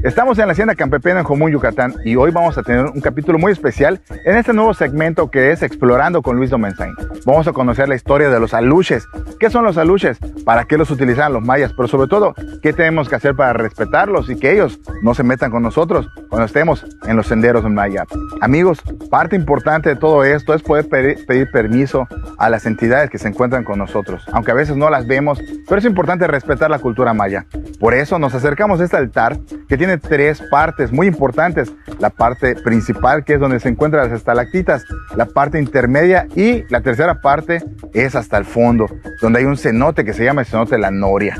Estamos en la Hacienda Campepena en Jomún, Yucatán, y hoy vamos a tener un capítulo muy especial en este nuevo segmento que es Explorando con Luis Domenzain. Vamos a conocer la historia de los aluches. ¿Qué son los aluches? ¿Para qué los utilizaban los mayas? Pero sobre todo, ¿qué tenemos que hacer para respetarlos y que ellos no se metan con nosotros cuando estemos en los senderos maya? Amigos, parte importante de todo esto es poder pedir permiso a las entidades que se encuentran con nosotros, aunque a veces no las vemos, pero es importante respetar la cultura maya. Por eso nos acercamos a este altar que tiene tres partes muy importantes: la parte principal, que es donde se encuentran las estalactitas, la parte intermedia, y la tercera parte es hasta el fondo, donde hay un cenote que se llama el cenote de la Noria.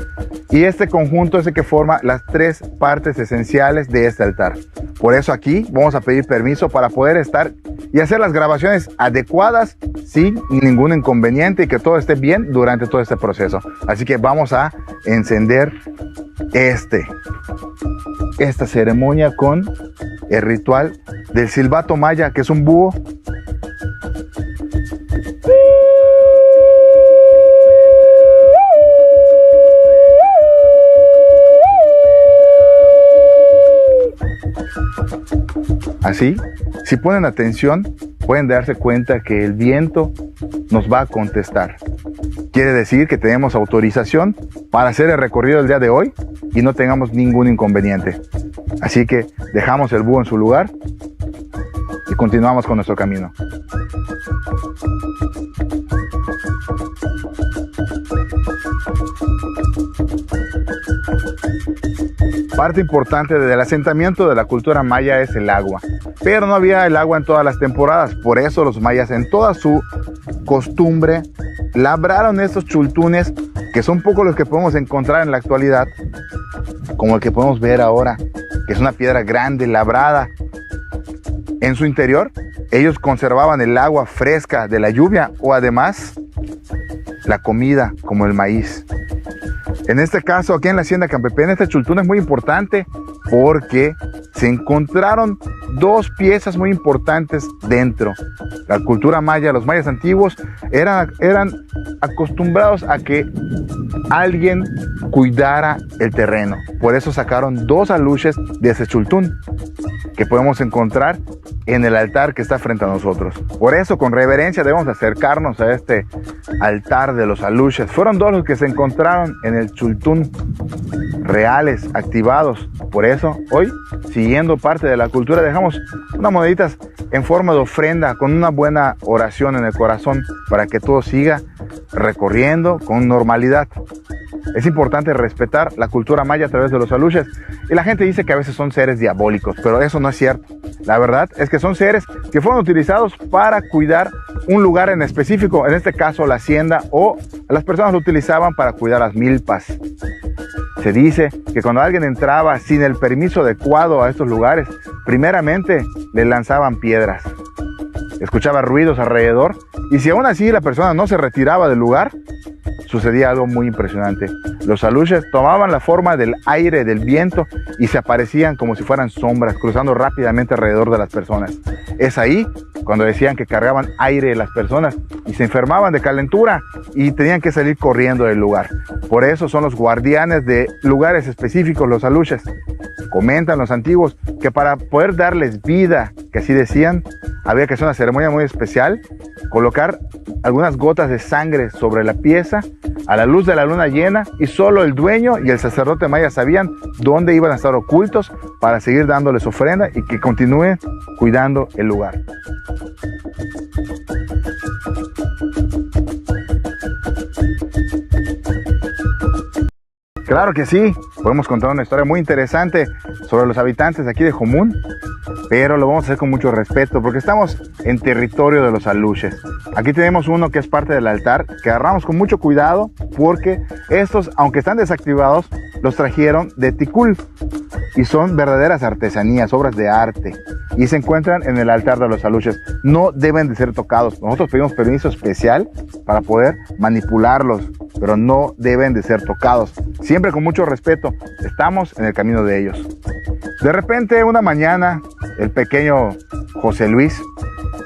Y este conjunto es el que forma las tres partes esenciales de este altar. Por eso aquí vamos a pedir permiso para poder estar y hacer las grabaciones adecuadas sin ningún inconveniente y que todo esté bien durante todo este proceso. Así que vamos a encender esta ceremonia con el ritual del silbato maya, que es un búho. Así, si ponen atención, pueden darse cuenta que el viento nos va a contestar. Quiere decir que tenemos autorización para hacer el recorrido del día de hoy y no tengamos ningún inconveniente. Así que dejamos el búho en su lugar y continuamos con nuestro camino. Parte importante del asentamiento de la cultura maya es el agua, pero no había el agua en todas las temporadas. Por eso los mayas, en toda su costumbre, labraron estos chultunes, que son pocos los que podemos encontrar en la actualidad, como el que podemos ver ahora, que es una piedra grande labrada. En su interior, ellos conservaban el agua fresca de la lluvia o además la comida, como el maíz. En este caso, aquí en la Hacienda Campepena, este chultún es muy importante porque se encontraron dos piezas muy importantes dentro. La cultura maya, los mayas antiguos, eran acostumbrados a que alguien cuidara el terreno. Por eso sacaron dos aluches de ese chultún que podemos encontrar en el altar que está frente a nosotros. Por eso, con reverencia, debemos acercarnos a este altar de los aluches. Fueron dos los que se encontraron en el chultún, reales, activados. Por eso, hoy, siguiendo parte de la cultura, dejamos unas moneditas en forma de ofrenda con una buena oración en el corazón para que todo siga recorriendo con normalidad. Es importante respetar la cultura maya a través de los aluches. Y la gente dice que a veces son seres diabólicos, pero eso no es cierto. La verdad es que son seres que fueron utilizados para cuidar un lugar en específico, en este caso la hacienda, o las personas lo utilizaban para cuidar las milpas. Se dice que cuando alguien entraba sin el permiso adecuado a estos lugares, primeramente le lanzaban piedras. Escuchaba ruidos alrededor, y si aún así la persona no se retiraba del lugar, sucedía algo muy impresionante. Los aluches tomaban la forma del aire, del viento, y se aparecían como si fueran sombras, cruzando rápidamente alrededor de las personas. Es ahí cuando decían que cargaban aire de las personas y se enfermaban de calentura y tenían que salir corriendo del lugar. Por eso son los guardianes de lugares específicos, los aluches. Comentan los antiguos que para poder darles vida, que así decían, había que hacer una ceremonia muy especial, colocar algunas gotas de sangre sobre la pieza a la luz de la luna llena, y solo el dueño y el sacerdote maya sabían dónde iban a estar ocultos para seguir dándoles ofrenda y que continúen cuidando el lugar. Claro que sí, podemos contar una historia muy interesante sobre los habitantes de aquí de Jomún, pero lo vamos a hacer con mucho respeto porque estamos en territorio de los aluches. Aquí tenemos uno que es parte del altar, que agarramos con mucho cuidado porque estos, aunque están desactivados, los trajeron de Tikul y son verdaderas artesanías, obras de arte, y se encuentran en el altar de los aluches. No deben de ser tocados. Nosotros pedimos permiso especial para poder manipularlos, pero no deben de ser tocados. Siempre con mucho respeto, estamos en el camino de ellos. De repente, una mañana, el pequeño José Luis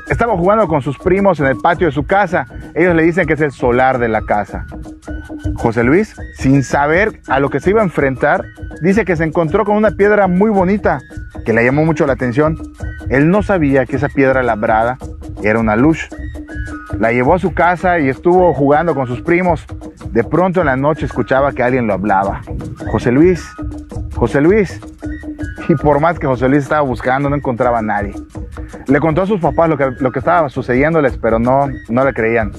estaba jugando con sus primos en el patio de su casa. Ellos le dicen que es el solar de la casa. José Luis, sin saber a lo que se iba a enfrentar, dice que se encontró con una piedra muy bonita que le llamó mucho la atención. Él no sabía que esa piedra labrada era una luz. La llevó a su casa y estuvo jugando con sus primos. De pronto en la noche escuchaba que alguien lo hablaba. José Luis, José Luis. Y por más que José Luis estaba buscando, no encontraba a nadie. Le contó a sus papás lo que estaba sucediéndoles, pero no le creían.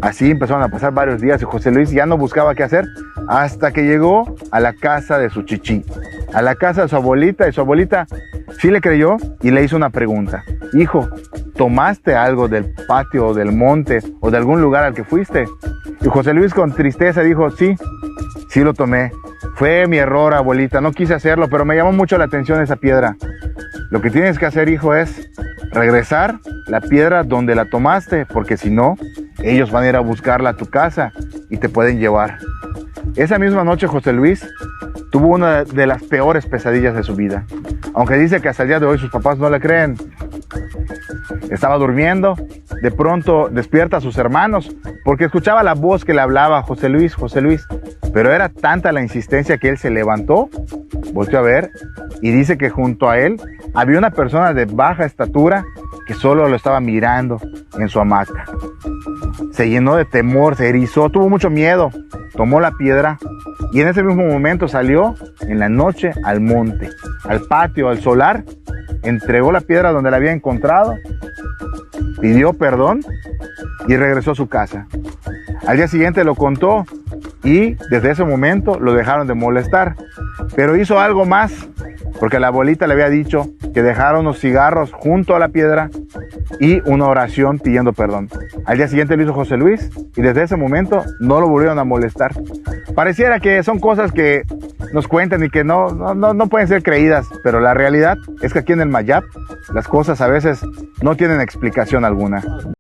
Así empezaron a pasar varios días y José Luis ya no buscaba qué hacer hasta que llegó a la casa de su chichi, a la casa de su abuelita, y su abuelita sí le creyó y le hizo una pregunta. Hijo, ¿tomaste algo del patio o del monte o de algún lugar al que fuiste? Y José Luis con tristeza dijo, sí lo tomé. Fue mi error, abuelita, no quise hacerlo, pero me llamó mucho la atención esa piedra. Lo que tienes que hacer, hijo, es regresar la piedra donde la tomaste, porque si no, ellos van a ir a buscarla a tu casa y te pueden llevar. Esa misma noche José Luis tuvo una de las peores pesadillas de su vida. Aunque dice que hasta el día de hoy sus papás no le creen. Estaba durmiendo, de pronto despierta a sus hermanos porque escuchaba la voz que le hablaba, José Luis, José Luis. Pero era tanta la insistencia que él se levantó, volteó a ver y dice que junto a él había una persona de baja estatura que solo lo estaba mirando en su hamaca. Se llenó de temor, se erizó, tuvo mucho miedo, tomó la piedra y en ese mismo momento salió en la noche al monte, al patio, al solar, entregó la piedra donde la había encontrado, pidió perdón y regresó a su casa. Al día siguiente lo contó y desde ese momento lo dejaron de molestar. Pero hizo algo más, porque la abuelita le había dicho que dejara unos cigarros junto a la piedra y una oración pidiendo perdón. Al día siguiente lo hizo José Luis y desde ese momento no lo volvieron a molestar. Pareciera que son cosas que nos cuentan y que no pueden ser creídas, pero la realidad es que aquí en el Mayab las cosas a veces no tienen explicación alguna.